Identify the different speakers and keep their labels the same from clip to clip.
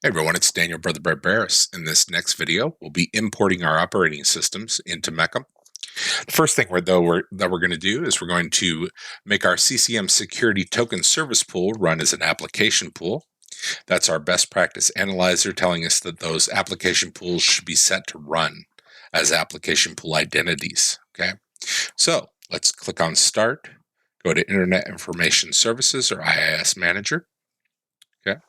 Speaker 1: Hey everyone, it's Daniel Brother Barbaris. In this next video, we'll be importing our operating systems into Mecca. The first thing that we're going to do is we're going to make our CCM security token service pool run as an application pool. That's our best practice analyzer telling us that those application pools should be set to run as application pool identities. Okay, so let's click on Start, go to Internet Information Services or IIS Manager. Okay.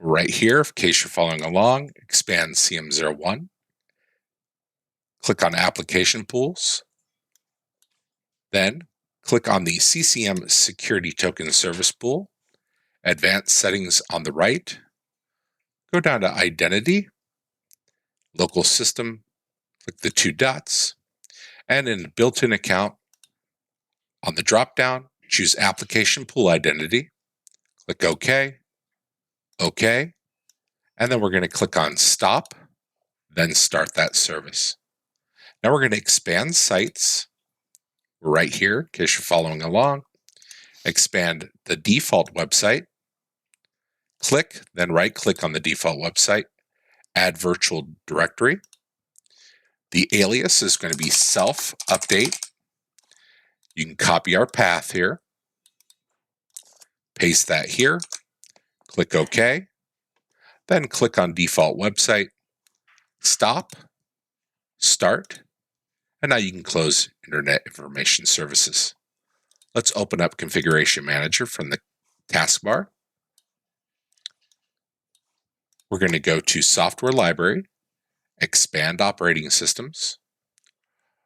Speaker 1: Right here, in case you're following along, expand CM01. Click on Application Pools. Then click on the CCM Security Token Service Pool. Advanced Settings on the right. Go down to Identity, Local System, click the two dots, and in Built-in Account, on the drop-down, choose Application Pool Identity. Click OK, OK, and then we're going to click on Stop, then start that service. Now we're going to expand sites right here, in case you're following along. Expand the default website. Click, then right-click on the default website. Add virtual directory. The alias is going to be self-update. You can copy our path here. Paste that here. Click OK. Then click on default website. Stop. Start. And now you can close Internet Information Services. Let's open up Configuration Manager from the taskbar. We're going to go to Software Library, Expand Operating Systems.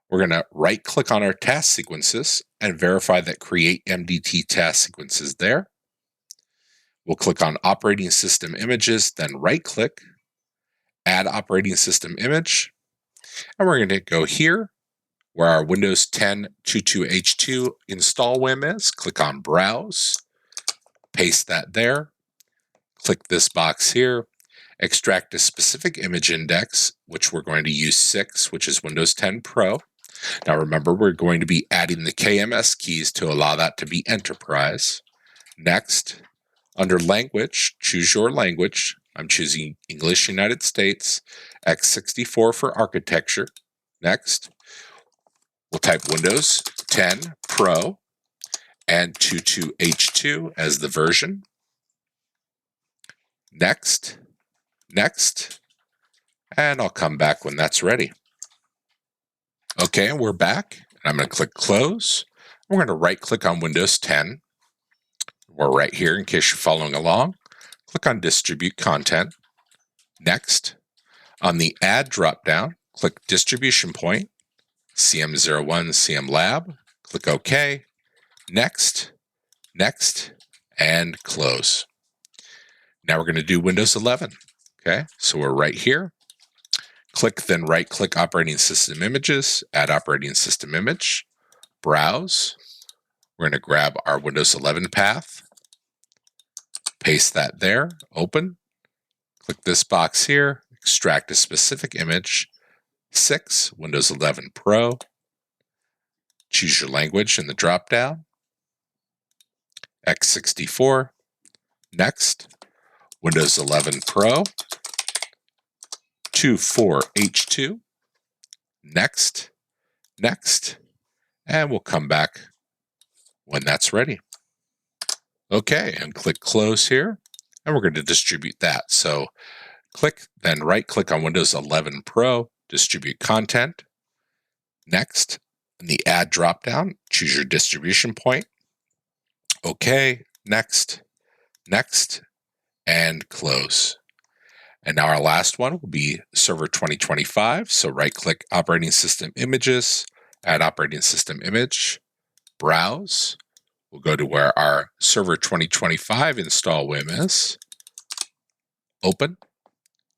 Speaker 1: We're going to right-click on our task sequences and verify that Create MDT task sequence is there. We'll click on Operating System Images, then right-click, Add Operating System Image, and we're going to go here where our Windows 10 22H2 install WIM is. Click on Browse, paste that there, click this box here, extract a specific image index, which we're going to use 6, which is Windows 10 Pro. Now remember, we're going to be adding the KMS keys to allow that to be Enterprise. Next, under Language, choose your language. I'm choosing English United States, x64 for architecture. Next, we'll type Windows 10 Pro and 22H2 as the version. Next, and I'll come back when that's ready. Okay, and we're back. I'm going to click Close. We're going to right-click on Windows 10. We're right here in case you're following along. Click on Distribute Content. Next, on the Add drop-down, click Distribution Point, CM01 CM Lab. Click OK. Next, and Close. Now we're going to do Windows 11. Okay, so we're right here. Click, then right-click Operating System Images, Add Operating System Image, Browse. We're going to grab our Windows 11 path, paste that there, open. Click this box here, extract a specific image, 6, Windows 11 Pro. Choose your language in the drop-down, x64. Next, Windows 11 Pro, 24H2. Next, and we'll come back when that's ready. Okay, and click Close here, and we're going to distribute that. So click, then right-click on Windows 11 Pro, Distribute Content. Next, in the Add drop-down, choose your distribution point. Okay, next, and Close. And now our last one will be Server 2025. So right-click Operating System Images, Add Operating System Image, Browse. We'll go to where our Server 2025 install WIM is. Open,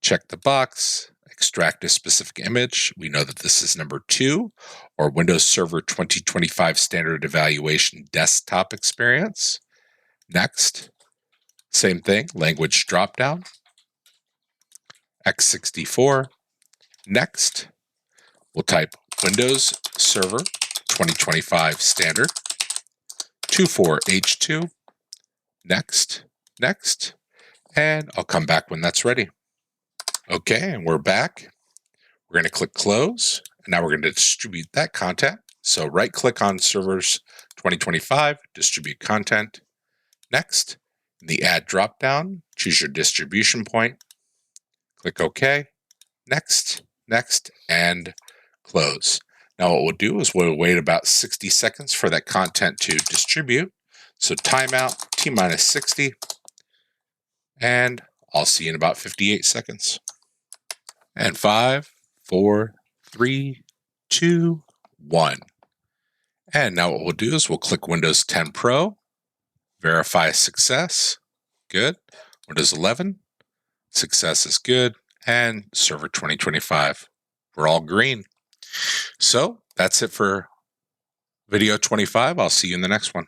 Speaker 1: check the box, extract a specific image. We know that this is number 2, or Windows Server 2025 Standard Evaluation Desktop Experience. Next, same thing, language dropdown. x64. Next, we'll type Windows Server 2025 Standard, 24H2. Next, And I'll come back when that's ready. Okay, and we're back. We're going to click close, and now we're going to distribute that content. So right click on servers 2025, distribute content. Next, in the add dropdown, choose your distribution point. Click OK. Next, and close. Now what we'll do is we'll wait about 60 seconds for that content to distribute. So timeout, T-minus 60, and I'll see you in about 58 seconds. And 5, 4, 3, 2, 1. And now what we'll do is we'll click Windows 10 Pro, verify success, good. Windows 11, success is good. And Server 2025, we're all green. So that's it for video 25. I'll see you in the next one.